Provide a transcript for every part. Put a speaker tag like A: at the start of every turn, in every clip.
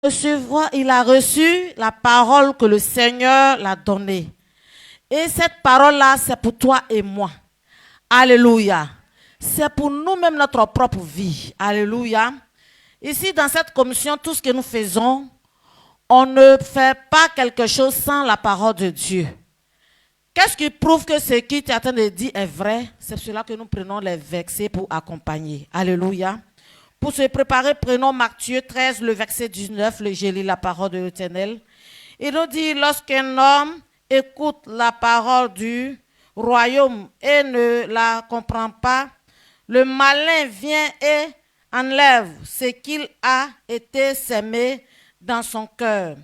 A: Il a reçu la parole que le Seigneur l'a donnée. Et cette parole-là, c'est pour toi et moi. Alléluia. C'est pour nous-mêmes notre propre vie. Alléluia. Ici, dans cette commission, tout ce que nous faisons, on ne fait pas quelque chose sans la parole de Dieu. Qu'est-ce qui prouve que ce qui tu es en train de dire est vrai? C'est cela que nous prenons les versets pour accompagner. Alléluia. Pour se préparer, prenons Matthieu 13, le verset 19, je lis la parole de l'Éternel. Il nous dit, lorsqu'un homme écoute la parole du royaume et ne la comprend pas, le malin vient et enlève ce qu'il a été semé dans son cœur.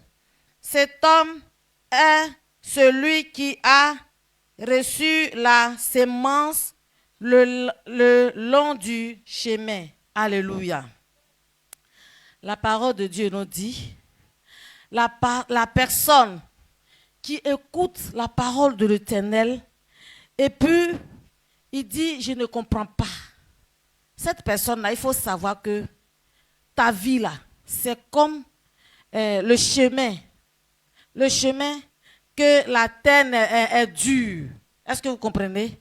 A: Cet homme est celui qui a reçu la sémence le long du chemin. Alléluia. La parole de Dieu nous dit, la personne qui écoute la parole de l'Éternel et puis il dit, je ne comprends pas. Cette personne-là, il faut savoir que ta vie là, c'est comme le chemin. Le chemin que la terre est dure. Est-ce que vous comprenez?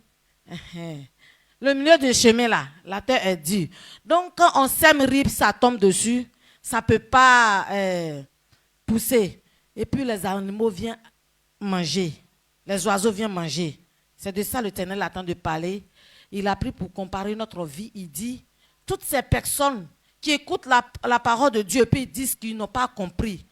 A: Le milieu du chemin là, la terre est dure. Donc quand on sème riz, ça tombe dessus, ça ne peut pas pousser. Et puis les animaux viennent manger. Les oiseaux viennent manger. C'est de ça que l'Éternel attend de parler. Il a pris pour comparer notre vie. Il dit, toutes ces personnes qui écoutent la parole de Dieu et puis ils disent qu'ils n'ont pas compris.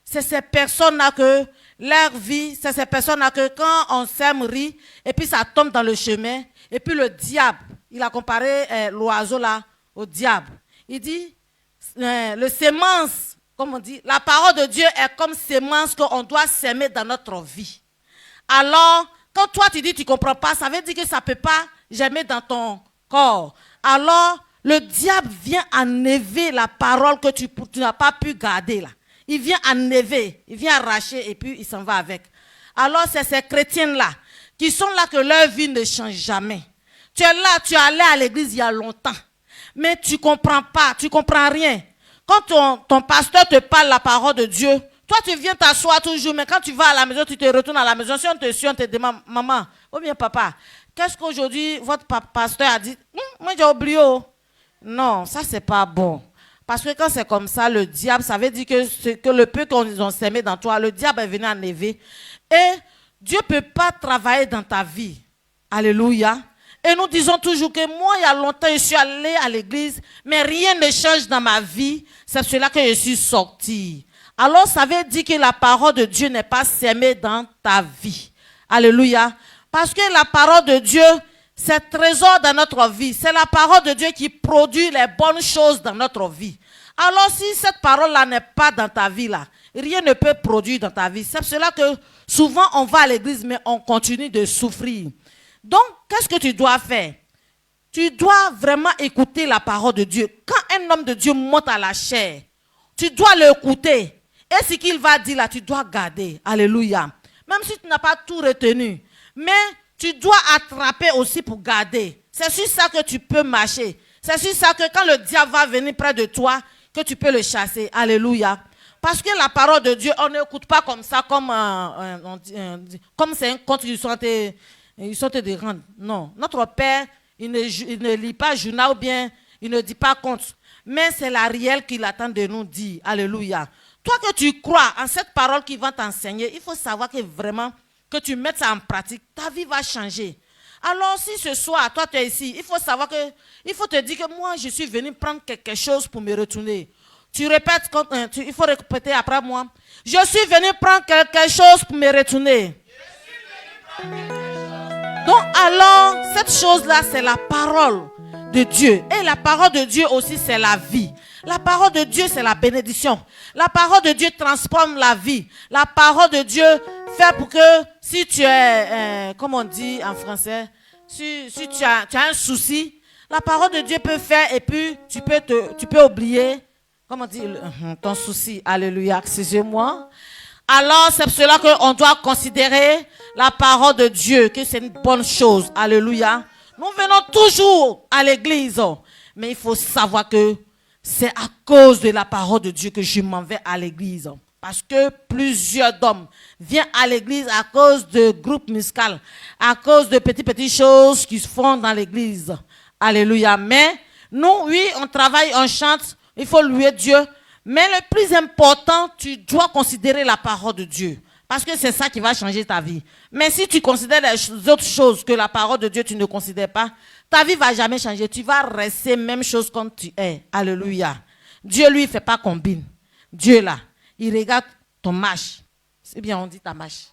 A: C'est ces personnes-là que leur vie, c'est ces personnes-là que quand on sème riz et puis ça tombe dans le chemin, et puis le diable, il a comparé l'oiseau là au diable. Il dit, le sémence, comme on dit, la parole de Dieu est comme sémence qu'on doit s'aimer dans notre vie. Alors, quand toi tu dis tu ne comprends pas, ça veut dire que ça ne peut pas germer dans ton corps. Alors, le diable vient enlever la parole que tu n'as pas pu garder là. Il vient enlever, il vient arracher et puis il s'en va avec. Alors, c'est ces chrétiens-là qui sont là que leur vie ne change jamais. Tu es là, tu es allé à l'église il y a longtemps, mais tu ne comprends pas, tu ne comprends rien. Quand ton pasteur te parle la parole de Dieu, toi tu viens t'asseoir toujours, mais quand tu vas à la maison, tu te retournes à la maison. Si on te suit, on te demande, maman, ou bien papa, qu'est-ce qu'aujourd'hui votre pasteur a dit? Moi j'ai oublié. Non, ça c'est pas bon. Parce que quand c'est comme ça, le diable, ça veut dire que le peu qu'on a semé dans toi, le diable est venu enlever. Et Dieu ne peut pas travailler dans ta vie. Alléluia. Et nous disons toujours que moi, il y a longtemps, je suis allé à l'église, mais rien ne change dans ma vie. C'est cela que je suis sorti. Alors, ça veut dire que la parole de Dieu n'est pas semée dans ta vie. Alléluia. Parce que la parole de Dieu, c'est trésor dans notre vie. C'est la parole de Dieu qui produit les bonnes choses dans notre vie. Alors, si cette parole-là n'est pas dans ta vie, là, rien ne peut produire dans ta vie. C'est cela que souvent, on va à l'église, mais on continue de souffrir. Donc, qu'est-ce que tu dois faire? Tu dois vraiment écouter la parole de Dieu. Quand un homme de Dieu monte à la chair, tu dois l'écouter. Et ce qu'il va dire là, tu dois garder. Alléluia. Même si tu n'as pas tout retenu. Mais tu dois attraper aussi pour garder. C'est sur ça que tu peux marcher. C'est sur ça que quand le diable va venir près de toi, que tu peux le chasser. Alléluia. Parce que la parole de Dieu, on n'écoute pas comme ça, comme c'est un conte qu'ils sont de rendre. Non. Notre Père, il ne lit pas journal ou bien il ne dit pas compte. Mais c'est la réelle qu'il attend de nous dire. Alléluia. Toi que tu crois en cette parole qui va t'enseigner, il faut savoir que vraiment, que tu mettes ça en pratique, ta vie va changer. Alors si ce soir, toi tu es ici, il faut savoir que, il faut te dire que moi je suis venu prendre quelque chose pour me retourner. Tu répètes, il faut répéter après moi. Je suis venu prendre quelque chose pour me retourner. Donc alors, cette chose-là, c'est la parole de Dieu. Et la parole de Dieu aussi, c'est la vie. La parole de Dieu, c'est la bénédiction. La parole de Dieu transforme la vie. La parole de Dieu fait pour que si tu es, comme on dit en français, si tu as un souci, la parole de Dieu peut faire et puis tu peux oublier, comment dire, ton souci. Alléluia, excusez-moi. Alors, c'est pour cela qu'on doit considérer la parole de Dieu, que c'est une bonne chose. Alléluia. Nous venons toujours à l'église, mais il faut savoir que c'est à cause de la parole de Dieu que je m'en vais à l'église. Parce que plusieurs d'hommes viennent à l'église à cause de groupes musicaux, à cause de petites choses qui se font dans l'église. Alléluia. Mais nous, oui, on travaille, on chante, il faut louer Dieu. Mais le plus important, tu dois considérer la parole de Dieu. Parce que c'est ça qui va changer ta vie. Mais si tu considères les autres choses que la parole de Dieu, tu ne considères pas, ta vie ne va jamais changer. Tu vas rester même chose comme tu es. Alléluia. Dieu, lui, ne fait pas combine. Dieu, là, il regarde ton marche. C'est bien, on dit ta marche.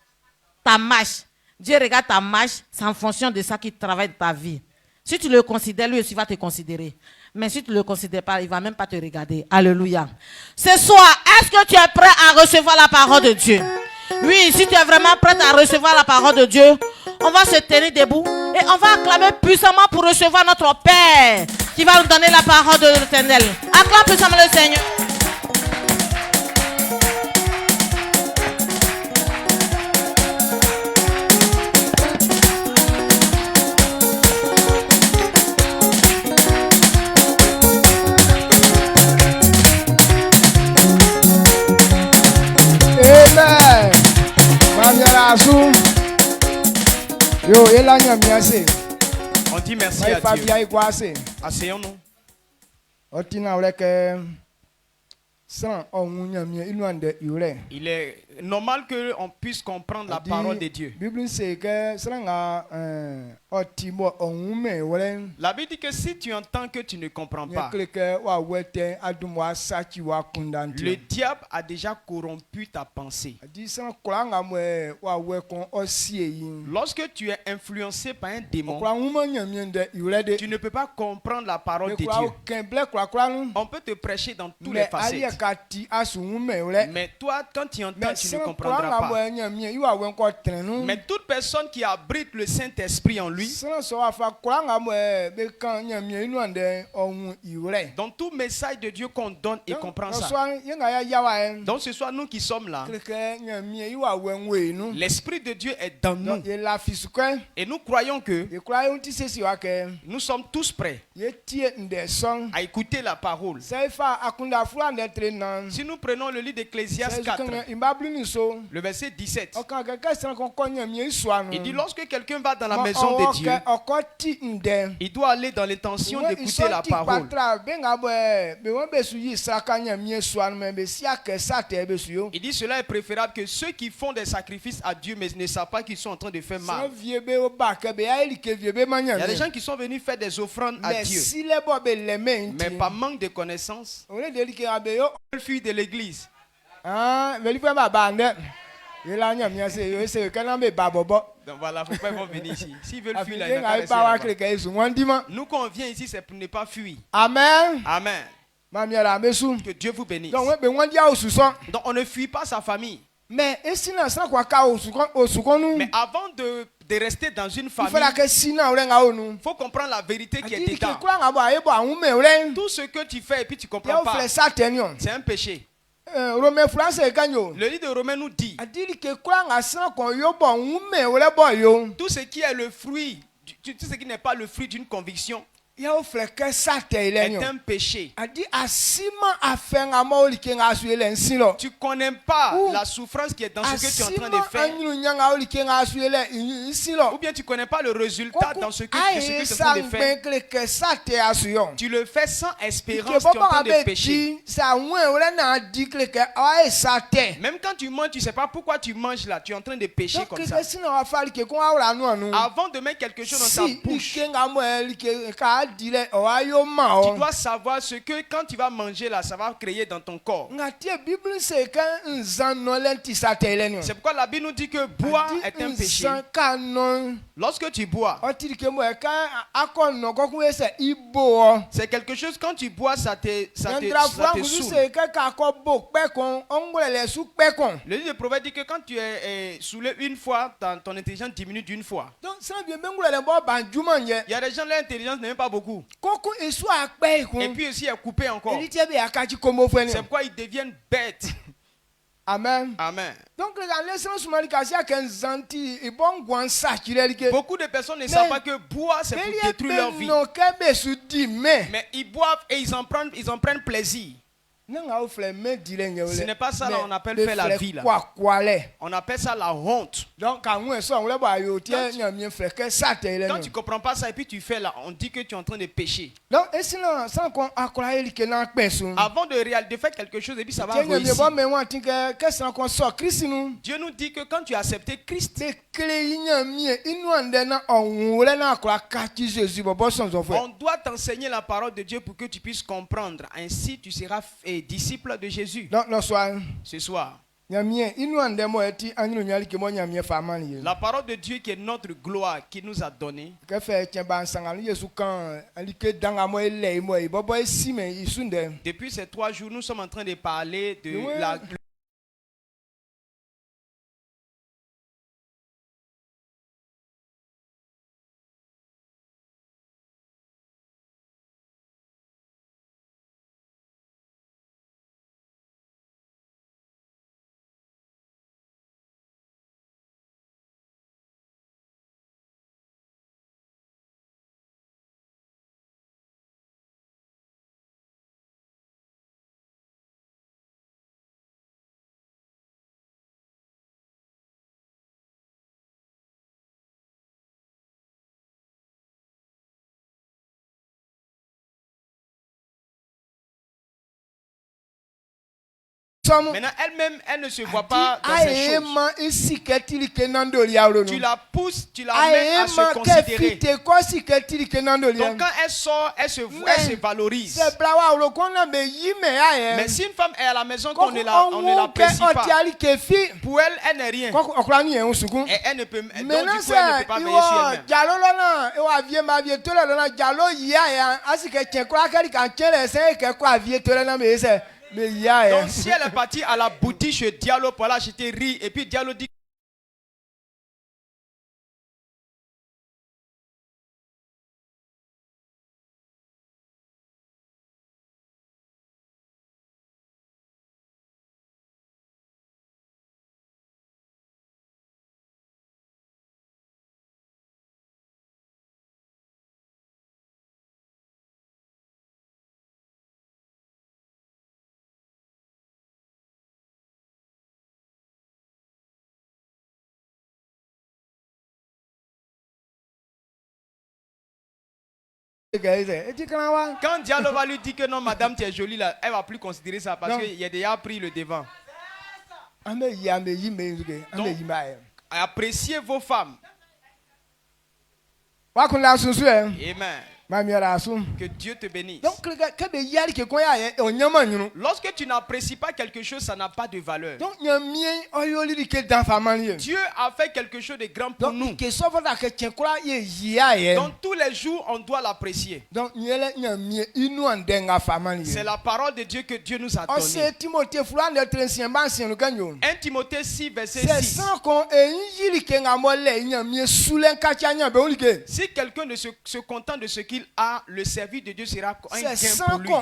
A: Ta marche. Dieu regarde ta marche. C'est en fonction de ça qu'il travaille de ta vie. Si tu le considères, lui aussi va te considérer. Mais si tu ne le considères pas, il ne va même pas te regarder. Alléluia. Ce soir, est-ce que tu es prêt à recevoir la parole de Dieu? Oui, si tu es vraiment prête à recevoir la parole de Dieu, on va se tenir debout et on va acclamer puissamment pour recevoir notre Père qui va nous donner la parole de l'Éternel. Acclame puissamment le Seigneur.
B: Amen.
C: On dit merci à Dieu. Asseyons-nous. Il est normal qu'on puisse comprendre la parole de Dieu. La Bible dit que si tu entends que tu ne comprends pas, le diable a déjà corrompu ta pensée. Lorsque tu es influencé par un démon, tu ne peux pas comprendre la parole de Dieu. On peut te prêcher dans tous les facettes. Mais toi, quand tu entends, tu ne comprendras pas. Mais toute personne qui abrite le Saint-Esprit en lui, dans tout message de Dieu qu'on donne et comprend ça. Donc ce soir, nous qui sommes là, l'Esprit de Dieu est dans nous. Et nous croyons que nous sommes tous prêts à écouter la parole. Si nous prenons le livre d'Ecclésiaste 4, le verset 17, il dit lorsque quelqu'un va dans la maison de Dieu, il doit aller dans l'intention d'écouter la parole. Il dit cela est préférable que ceux qui font des sacrifices à Dieu mais ne savent pas qu'ils sont en train de faire mal. Il y a des gens qui sont venus faire des offrandes à Dieu, mais par manque de connaissances, ils fuient de l'église. Donc voilà, faut pas venir ici. S'ils veulent fuir là, ils là-bas. Nous quand on vient ici, c'est pour ne pas fuir.
B: Amen.
C: Amen. Que Dieu vous bénisse. Donc on ne fuit pas sa famille. Mais avant de rester dans une famille, il faut comprendre la vérité qui est dedans. Tout ce que tu fais et puis tu ne comprends pas, c'est un péché. Le livre de Romains nous dit tout ce qui est le fruit, tout ce qui n'est pas le fruit d'une conviction est un péché. Tu connais pas la souffrance qui est dans ce que tu es en train de faire. Ou bien tu connais pas le résultat dans ce que tu es en train de faire. Tu le fais sans espérance, tu es en train de pécher. Même quand tu manges, tu sais pas pourquoi tu manges là. Tu es en train de pécher comme ça. Avant de mettre quelque chose dans ta bouche, tu dois savoir ce que quand tu vas manger là, ça va créer dans ton corps. C'est pourquoi la Bible nous dit que boire est un péché. Lorsque tu bois, c'est quelque chose, quand tu bois, ça te saoule. Le livre de Proverbes dit que quand tu es saoulé une fois, ton intelligence diminue d'une fois. Il y a des gens, leur intelligence n'est même pas beaucoup. Et puis aussi, elle est coupée encore. C'est pourquoi ils deviennent bêtes.
B: Amen.
C: Amen.
B: Donc,
C: beaucoup de personnes ne savent pas que boire, c'est pour détruire leur vie. Mais ils boivent et ils en prennent plaisir. Ce n'est pas ça qu'on appelle faire la vie là. On appelle ça la honte.
B: Donc, quand tu
C: ne comprends pas ça et puis tu fais là, on dit que tu es en train de pécher.
B: Donc,
C: avant de faire quelque chose et puis ça va réussir. Dieu nous dit que quand tu as accepté Christ, on doit t'enseigner la parole de Dieu pour que tu puisses comprendre. Ainsi, tu seras disciple de Jésus.
B: Donc,
C: ce soir, la parole de Dieu qui est notre gloire, qui nous a donné. Depuis ces 3 jours, nous sommes en train de parler de la maintenant, elle-même, elle ne se voit pas dans ces choses. Tu la pousses, tu la mets à se considérer. Donc quand elle sort, elle se valorise. Mais si une femme est à la maison qu'on ne l'apprécie pas, pour elle, elle n'est rien. Et elle ne peut, donc du coup, elle ne peut pas veiller sur elle-même. Donc si elle est partie à la boutique chez Diallo pour aller acheter riz et puis Diallo dit quand Diallo va lui dire que non madame tu es jolie là, elle va plus considérer ça parce qu'il a déjà pris le devant. Donc, appréciez vos femmes. Amen. Que Dieu te bénisse. Lorsque tu n'apprécies pas quelque chose, ça n'a pas de valeur. Dieu a fait quelque chose de grand pour nous. Donc tous les jours, on doit l'apprécier. C'est la parole de Dieu que Dieu nous a donnée. 1 Timothée 6, verset 6. Si quelqu'un ne se contente de ce qu'il a, le service de Dieu sera un gain pour lui.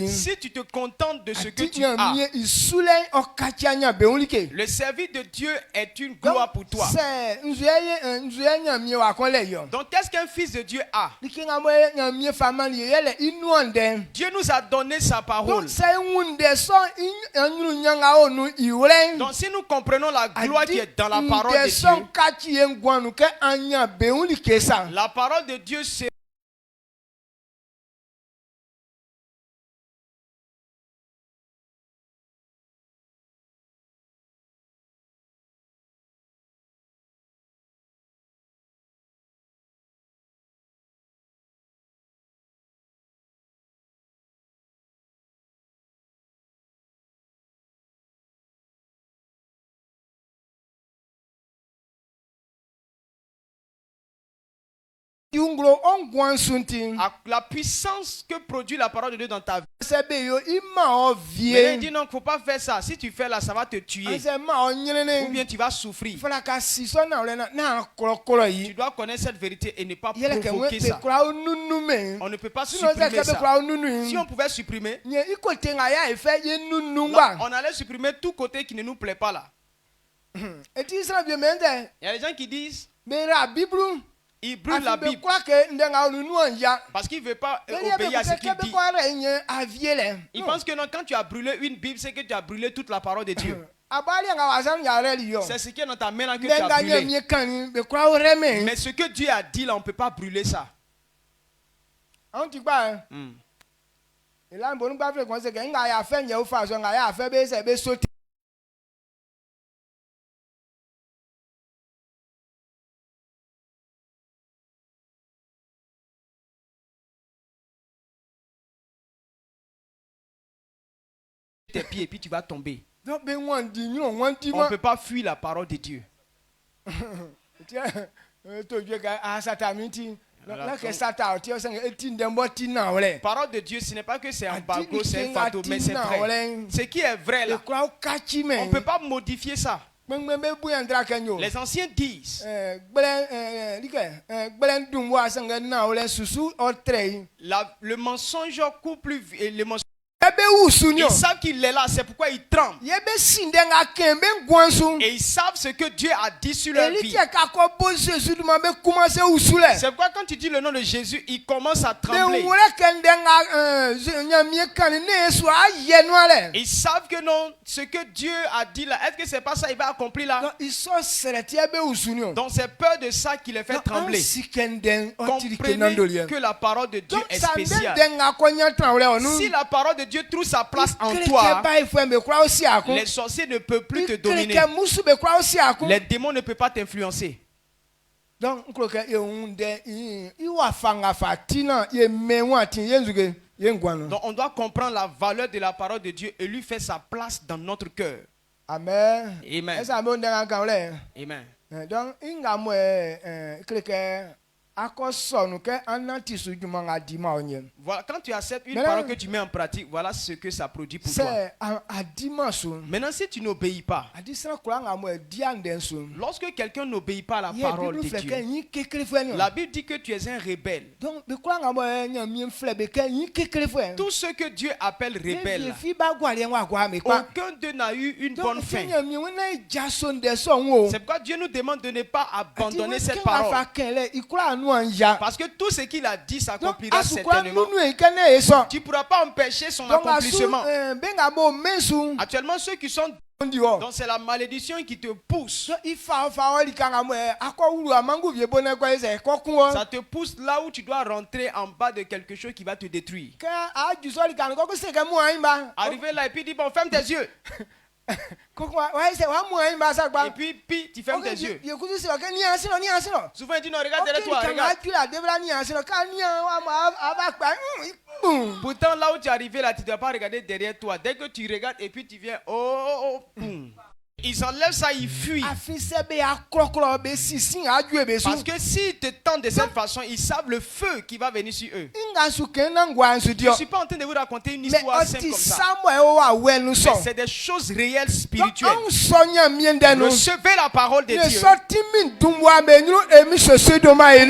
C: Si tu te contentes de ce que tu as, le service de Dieu est une gloire pour toi. Donc qu'est-ce qu'un fils de Dieu a? Dieu nous a donné sa parole. Donc si nous comprenons la gloire qui est dans la parole de Dieu, la parole de Dieu c'est La puissance que produit la parole de Dieu dans ta vie. Maintenant, il dit non, il ne faut pas faire ça. Si tu fais là, ça va te tuer. Ou bien tu vas souffrir. Tu dois connaître cette vérité et ne pas provoquer ça. On ne peut pas supprimer ça. Si on pouvait supprimer, là, on allait supprimer tout côté qui ne nous plaît pas là. Il y a des gens qui disent il brûle la Bible parce qu'il ne veut pas obéir à ce qu'il dit. Il pense que non, quand tu as brûlé une Bible, c'est que tu as brûlé toute la parole de Dieu. C'est ce qui est dans ta main là que tu as brûlé. Mais ce que Dieu a dit là, on ne peut pas brûler ça. Tes pieds et puis tu vas tomber. On ne peut pas fuir la parole de Dieu. La parole de Dieu, ce n'est pas que c'est un embargo, c'est un fardeau, mais c'est vrai. Ce qui est vrai là, on ne peut pas modifier ça. Les anciens disent le mensonge coupe plus et le mensonge. Ils savent qu'il est là, c'est pourquoi ils tremblent. Et ils savent ce que Dieu a dit sur leur vie. C'est pourquoi quand tu dis le nom de Jésus, ils commencent à trembler. Ils savent que non, ce que Dieu a dit là, est-ce que c'est pas ça il va accomplir là? Donc c'est peur de ça qui les fait trembler. Comprenez que la parole de Dieu est spéciale. Si la parole de Dieu trouve sa place en toi, les sorciers ne peuvent plus te dominer. Les démons ne peuvent pas t'influencer. Donc on doit comprendre la valeur de la parole de Dieu et lui faire sa place dans notre cœur. Amen. Amen. Amen. Donc voilà, quand tu acceptes une parole que tu mets en pratique, voilà ce que ça produit pour toi. Maintenant, si tu n'obéis pas, lorsque quelqu'un n'obéit pas à la parole de Dieu, la Bible dit que tu es un rebelle. Tout ce que Dieu appelle rebelle, aucun d'eux n'a eu une bonne fin. C'est pourquoi Dieu nous demande de ne pas abandonner cette parole. Parce que tout ce qu'il a dit s'accomplira certainement. Tu ne pourras pas empêcher son accomplissement. Actuellement, ceux qui sont donc c'est la malédiction qui te pousse. Ça te pousse là où tu dois rentrer en bas de quelque chose qui va te détruire. Arriver là et puis dis bon, ferme tes yeux. Et puis tu fermes tes yeux. Souvent il dit non, regarde derrière toi, regarde. Pourtant là où tu es arrivé là, tu ne dois pas regarder derrière toi. Dès que tu regardes et puis tu viens, ils enlèvent ça, ils fuient. Parce que s'ils te tentent de cette façon, ils savent le feu qui va venir sur eux. Je ne suis pas en train de vous raconter une histoire simple comme ça. Mais c'est des choses réelles spirituelles. Recevez la parole de Dieu.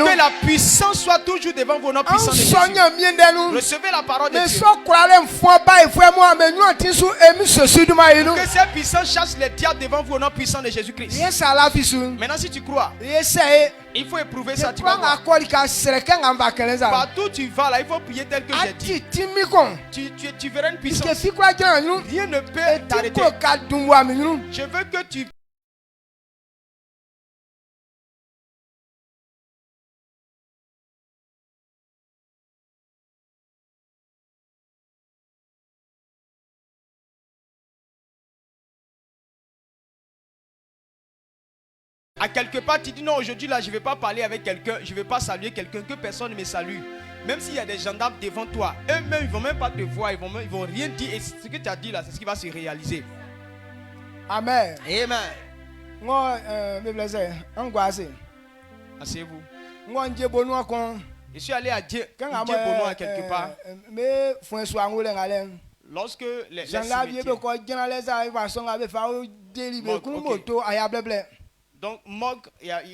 C: Que la puissance soit toujours devant vos noms puissants de Jésus. Recevez la parole de Dieu. Que cette puissance chasse les diables devant vous au nom puissant de Jésus-Christ. Maintenant, si tu crois, il faut éprouver ça. Tu vas voir. Partout où tu vas là, il faut prier tel que j'ai dit. Tu verras une puissance. Rien ne peut t'arrêter. Je veux que tu à quelque part, tu dis non, aujourd'hui là, je ne vais pas parler avec quelqu'un, je ne vais pas saluer quelqu'un, que personne ne me salue. Même s'il y a des gendarmes devant toi, eux-mêmes, ils ne vont même pas te voir, ils vont rien dire. Et ce que tu as dit là, c'est ce qui va se réaliser. Amen. Amen. Asseyez-vous. Je suis allé à Djebonoa quelque part. Lorsque les donc,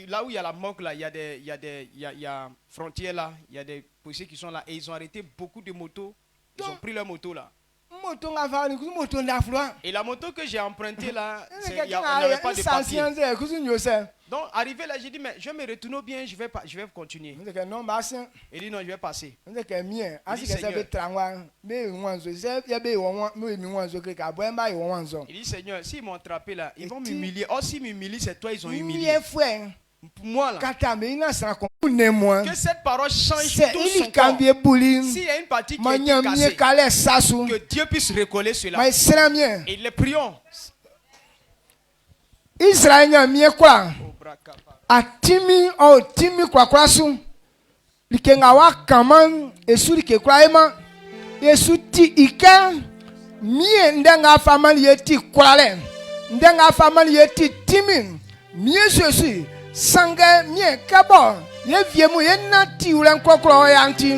C: là où il y a la Mog, là, il y a frontière là, il y a des policiers qui sont là et ils ont arrêté beaucoup de motos. Ils ont pris leur moto là. Et la moto que j'ai empruntée là, il n'y avait pas de papier. Donc, arrivé là, j'ai dit, mais je vais me retourner bien, je vais continuer. Il dit, non, je vais passer. Il dit, Seigneur, s'ils m'ont attrapé là, ils vont m'humilier. Oh, s'ils m'humilient, c'est toi, ils ont humilié. Pour moi là, que cette parole change tout son corps. S'il y a une partie qui est cassée, que Dieu puisse recoller cela. Et les prions.
B: Israël n'y a mieux quoi. Atimi o timi kwa kwasu. Likengawa kaman esu likekwaema. Yesu ti ike mie ndenga famali yeti kwale. Ndenga famali yeti timi. Mie Jésus. Sangue mien kabo ye viemu ye nati ulen kokro yanti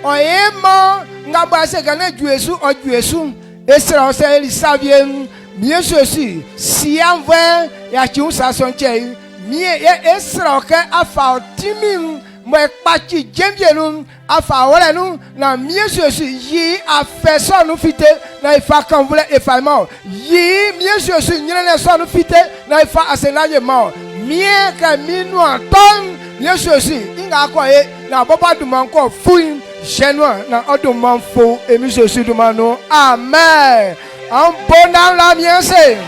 B: oyema ngaba se gane juesu o juesu esra se elisavien mie Jésus si envoie ya chi usason che mie ye esra ke afa timin mo pachi jembienu afa wole nu na mie Jésus yi afeso nu fite na ifa kan vule efamo yi mie Jésus nyene so nu fite na ifa asenaje mo mie ka minu aton Jésus inga ko e na papa du man ko fui genua na odun man fo emi Jésus du manu amen en bonam la miense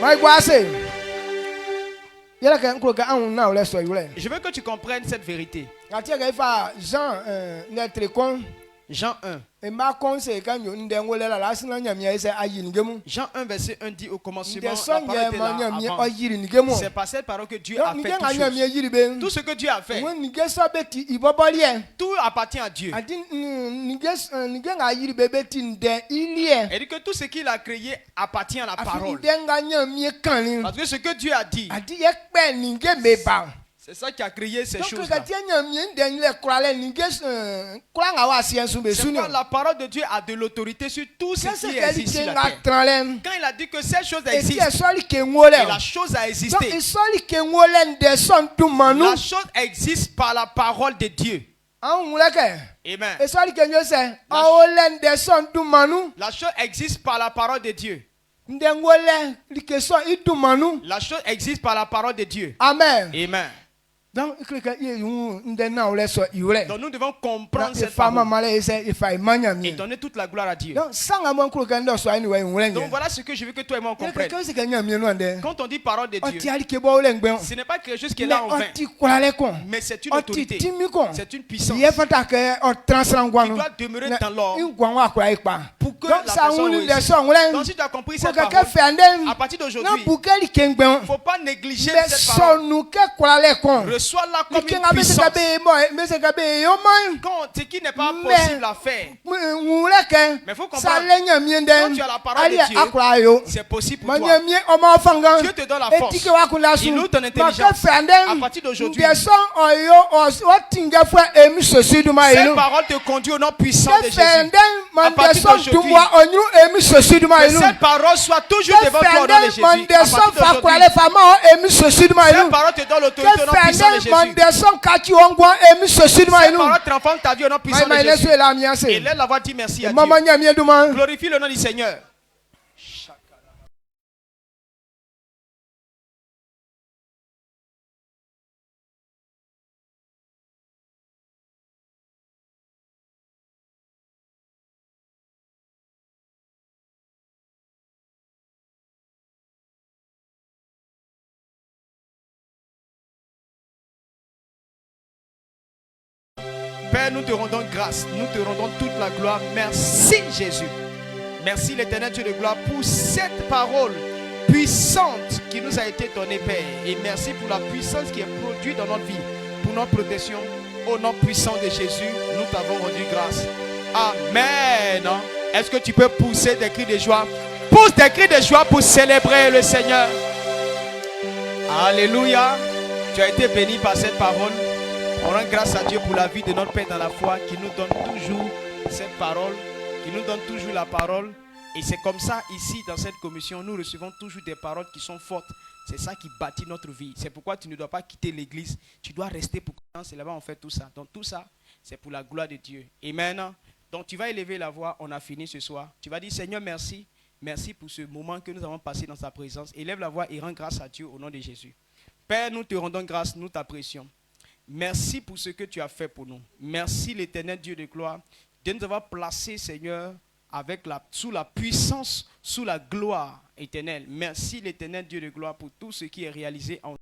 B: mai gwase yela ka nko ga an na ole so yule.
C: Je veux que tu comprennes cette vérité.
B: Atia ga ifa Jean lettre con
C: Jean 1.
B: Jean
C: 1 verset 1 dit au commencement la parole était là avant. C'est par cette parole que Dieu a fait toutes choses. Tout ce que Dieu a fait, tout appartient à Dieu. Et dit que tout ce qu'il a créé appartient à la parole. Parce que ce que Dieu a dit, c'est ça qui a créé ces choses-là. C'est quoi la parole de Dieu a de l'autorité sur tout ce qui existe sur la terre. Quand il a dit que ces choses existent, et la chose a existé. La chose existe par la parole de Dieu. Amen. La chose existe par la parole de Dieu. La chose existe par la parole de Dieu.
B: Amen.
C: Amen.
B: Donc
C: nous devons comprendre cette parole et donner toute la gloire à Dieu. Donc voilà ce que je veux que toi et moi on comprenne. Quand on dit parole de Dieu, ce n'est pas quelque chose qui est là en vain, mais c'est une autorité, c'est une puissance qui doit demeurer dans l'homme pour que la personne réussisse. Donc si tu as compris cette parole, à partir d'aujourd'hui, il ne faut pas négliger cette parole. Reçois-la comme une puissance. Quand ce qui n'est pas possible à faire, mais il faut comprendre, quand tu as la parole de Dieu, c'est possible pour toi. Dieu te donne la force. Il ouvre ton intelligence. À partir d'aujourd'hui, cette parole te conduit au nom puissant de Jésus. À partir d'aujourd'hui, que cette parole soit toujours devant toi au nom de Jésus. À partir d'aujourd'hui, cette parole te donne l'autorité au nom puissant de Jésus. Cette parole transforme ta vie au nom puissant de Jésus. Et laisse la voix dire merci à Dieu. Glorifie le nom du Seigneur. Père, nous te rendons grâce, nous te rendons toute la gloire. Merci Jésus. Merci l'Éternel Dieu de gloire pour cette parole puissante qui nous a été donnée, Père. Et merci pour la puissance qui est produite dans notre vie, pour notre protection. Au nom puissant de Jésus, nous t'avons rendu grâce. Amen. Est-ce que tu peux pousser des cris de joie? Pousse des cris de joie pour célébrer le Seigneur. Alléluia. Tu as été béni par cette parole. On rend grâce à Dieu pour la vie de notre Père dans la foi qui nous donne toujours cette parole, qui nous donne toujours la parole. Et c'est comme ça ici dans cette commission, nous recevons toujours des paroles qui sont fortes. C'est ça qui bâtit notre vie. C'est pourquoi tu ne dois pas quitter l'église. Tu dois rester pour que c'est là-bas on fait tout ça. Donc tout ça, c'est pour la gloire de Dieu. Amen. Donc tu vas élever la voix, on a fini ce soir. Tu vas dire Seigneur merci. Merci pour ce moment que nous avons passé dans sa présence. Élève la voix et rends grâce à Dieu au nom de Jésus. Père, nous te rendons grâce, nous t'apprécions. Merci pour ce que tu as fait pour nous. Merci l'Éternel Dieu de gloire de nous avoir placés, Seigneur, sous la puissance, sous la gloire éternelle. Merci l'Éternel Dieu de gloire pour tout ce qui est réalisé en